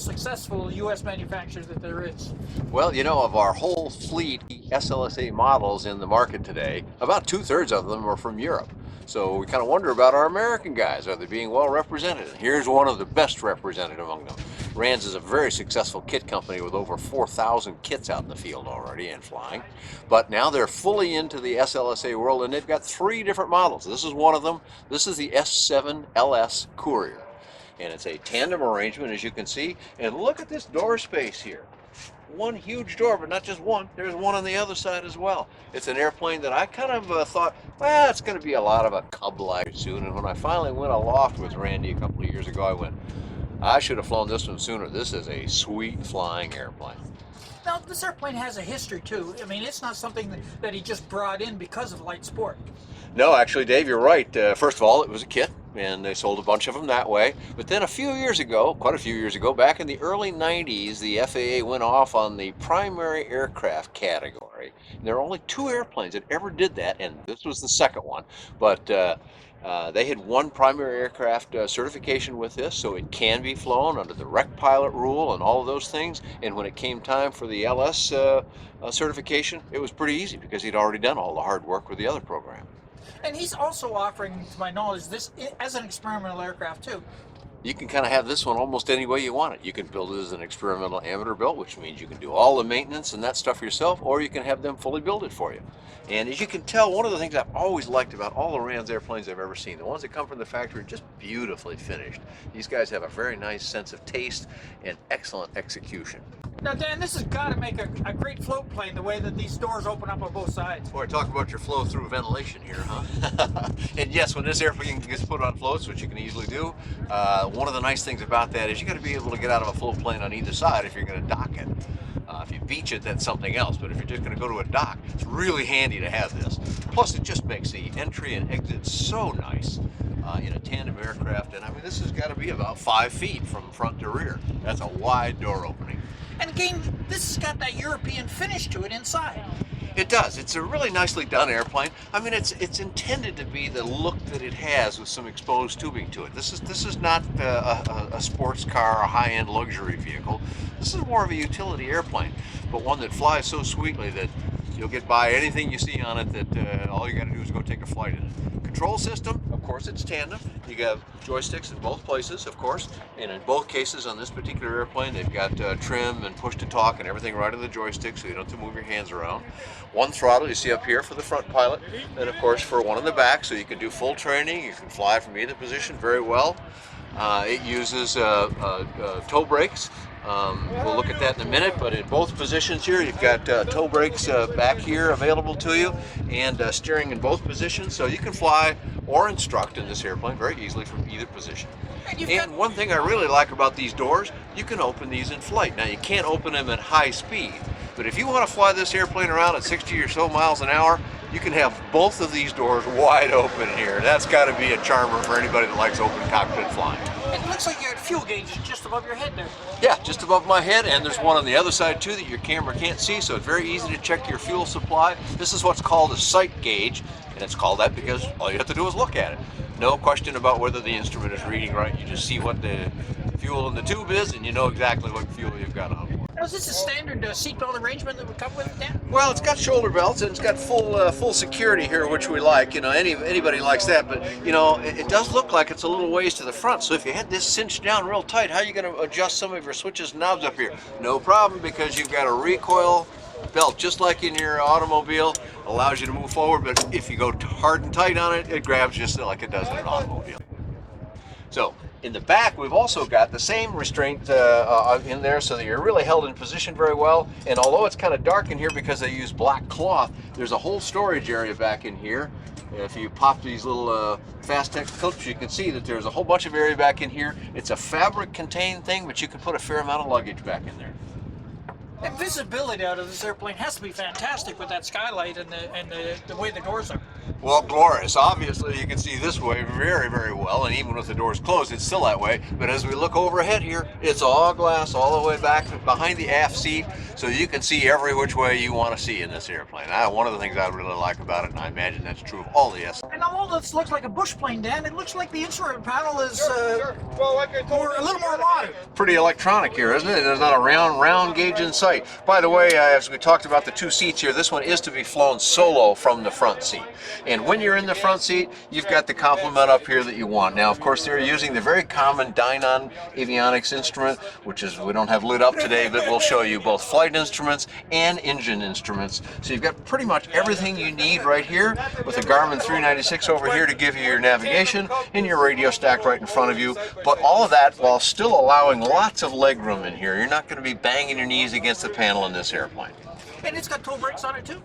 most successful U.S. manufacturers that there is. Well, you know, of our whole fleet SLSA models in the market today, about 2/3 of them are from Europe. So we kind of wonder about our American guys. Are they being well represented? Here's one of the best represented among them. RANS is a very successful kit company with over 4,000 kits out in the field already and flying. But now they're fully into the SLSA world, and they've got 3 different models. This is one of them. This is the S7LS Courier. And it's a tandem arrangement, as you can see. And look at this door space here. One huge door, but not just one. There's one on the other side as well. It's an airplane that I kind of thought, well, it's going to be a lot of a cub life soon. And when I finally went aloft with Randy a couple of years ago, I went, I should have flown this one sooner. This is a sweet flying airplane. Now, this airplane has a history too. I mean, it's not something that he just brought in because of light sport. No, actually, Dave, you're right. First of all, it was a kit, and they sold a bunch of them that way. But then a few years ago, quite a few years ago, back in the early 90s, the FAA went off on the primary aircraft category. And there are only 2 airplanes that ever did that, and this was the second one. But they had won primary aircraft certification with this, so it can be flown under the rec pilot rule and all of those things. And when it came time for the LS certification, it was pretty easy because he'd already done all the hard work with the other program. And he's also offering, to my knowledge, this as an experimental aircraft too. You can kind of have this one almost any way you want it. You can build it as an experimental amateur built, which means you can do all the maintenance and that stuff yourself, or you can have them fully build it for you. And as you can tell, one of the things I've always liked about all the RANS airplanes I've ever seen, the ones that come from the factory are just beautifully finished. These guys have a very nice sense of taste and excellent execution. Now, Dan, this has got to make a great float plane, the way that these doors open up on both sides. Boy, talk about your flow through ventilation here, huh? And yes, when this airplane gets put on floats, which you can easily do, one of the nice things about that is you got to be able to get out of a float plane on either side if you're going to dock it. If you beach it, that's something else, but if you're just going to go to a dock, it's really handy to have this. Plus, it just makes the entry and exit so nice in a tandem aircraft. And I mean, this has got to be about 5 feet from front to rear. That's a wide door opening. And again, this has got that European finish to it inside. It does. It's a really nicely done airplane. I mean, it's intended to be the look that it has with some exposed tubing to it. This is not a sports car, a high-end luxury vehicle. This is more of a utility airplane, but one that flies so sweetly that you'll get by anything you see on it, that all you got to do is go take a flight in it. Control system, of course, it's tandem. You got joysticks in both places, of course, and in both cases on this particular airplane, they've got trim and push to talk and everything right on the joystick, so you don't have to move your hands around. One throttle you see up here for the front pilot, and of course for one in the back, so you can do full training. You can fly from either position very well. It uses toe brakes. We'll look at that in a minute, but in both positions here, you've got toe brakes back here available to you, and steering in both positions, so you can fly or instruct in this airplane very easily from either position. And one thing I really like about these doors, you can open these in flight. Now, you can't open them at high speed, but if you want to fly this airplane around at 60 or so miles an hour, you can have both of these doors wide open here. That's got to be a charmer for anybody that likes open cockpit flying. It looks like your fuel gauge is just above your head there. Yeah, just above my head, and there's one on the other side too that your camera can't see, so it's very easy to check your fuel supply. This is what's called a sight gauge, and it's called that because all you have to do is look at it. No question about whether the instrument is reading right. You just see what the fuel in the tube is, and you know exactly what fuel you've got on board. Now, is this a standard seatbelt arrangement that would come with it, Dan? Well, it's got shoulder belts and it's got full security here, which we like. You know, anybody likes that, but you know, it does look like it's a little ways to the front. So if you had this cinched down real tight, how are you going to adjust some of your switches and knobs up here? No problem, because you've got a recoil belt, just like in your automobile. Allows you to move forward, but if you go hard and tight on it, it grabs just like it does in an automobile. So in the back, we've also got the same restraint in there, so that you're really held in position very well. And although it's kind of dark in here because they use black cloth, there's a whole storage area back in here. If you pop these little Fast-Tech clips, you can see that there's a whole bunch of area back in here. It's a fabric contained thing, but you can put a fair amount of luggage back in there. The visibility out of this airplane has to be fantastic with that skylight and the way the doors are. Well, glorious. Obviously, you can see this way very, very well, and even with the doors closed, it's still that way. But as we look overhead here, it's all glass all the way back behind the aft seat, so you can see every which way you want to see in this airplane. One of the things I really like about it, and I imagine that's true of all the S. And although this looks like a bush plane, Dan, it looks like the instrument panel is Well, like I told a little more modern. Pretty electronic here, isn't it? There's not a round gauge in sight. By the way, as we talked about the two seats here, this one is to be flown solo from the front seat. And when you're in the front seat, you've got the complement up here that you want. Now, of course, they're using the very common Dynon avionics instrument, which is, we don't have lit up today, but we'll show you both flight instruments and engine instruments. So you've got pretty much everything you need right here with the Garmin 396 over here to give you your navigation and your radio stacked right in front of you. But all of that while still allowing lots of leg room in here. You're not going to be banging your knees against the panel in this airplane. And it's got toe brakes on it too?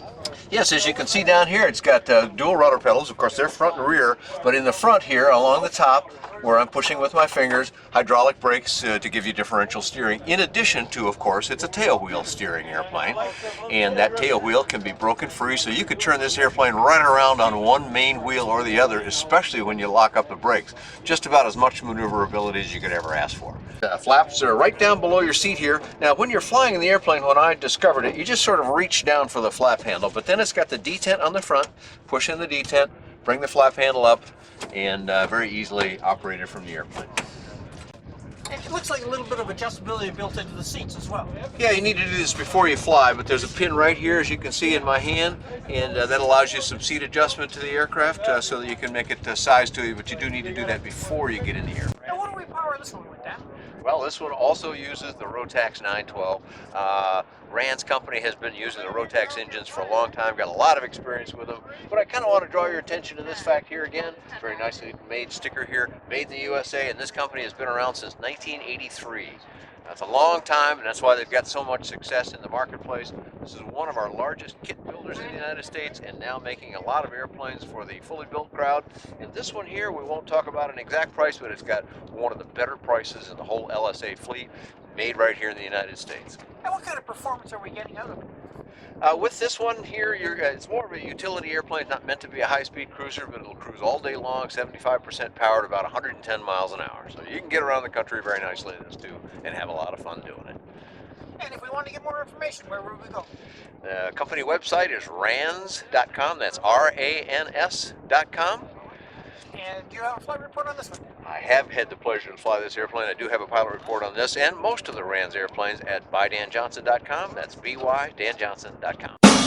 Yes, as you can see down here, it's got dual rudder pedals. Of course, they're front and rear, but in the front here, along the top, where I'm pushing with my fingers, hydraulic brakes to give you differential steering. In addition to, of course, it's a tail wheel steering airplane, and that tail wheel can be broken free, so you could turn this airplane right around on one main wheel or the other, especially when you lock up the brakes. Just about as much maneuverability as you could ever ask for. Flaps are right down below your seat here. Now, when you're flying in the airplane, when I discovered it, you just sort of reach down for the flap handle, but then it's got the detent on the front. Push in the detent, bring the flap handle up, and very easily operated from the airplane. It looks like a little bit of adjustability built into the seats as well. Yeah, you need to do this before you fly, but there's a pin right here, as you can see in my hand, and that allows you some seat adjustment to the aircraft so that you can make it size to you, but you do need to do that before you get in the air. And what do we power this one with, Dan? Well, this one also uses the Rotax 912. RANS company has been using the Rotax engines for a long time, got a lot of experience with them, but I kind of want to draw your attention to this fact here again. Very nicely made sticker here, made in the USA, and this company has been around since 1983. That's a long time, and that's why they've got so much success in the marketplace. This is one of our largest kit builders in the United States, and now making a lot of airplanes for the fully built crowd. And this one here, we won't talk about an exact price, but it's got one of the better prices in the whole LSA fleet, made right here in the United States. And what kind of performance are we getting out of it? With this one here, it's more of a utility airplane. It's not meant to be a high-speed cruiser, but it'll cruise all day long, 75% powered, about 110 miles an hour. So you can get around the country very nicely in this too, and have a lot of fun doing it. And if we want to get more information, where would we go? The company website is RANS.com. That's RANS.com. And do you have a flight report on this one? I have had the pleasure to fly this airplane. I do have a pilot report on this and most of the RANS airplanes at bydanjohnson.com. That's bydanjohnson.com.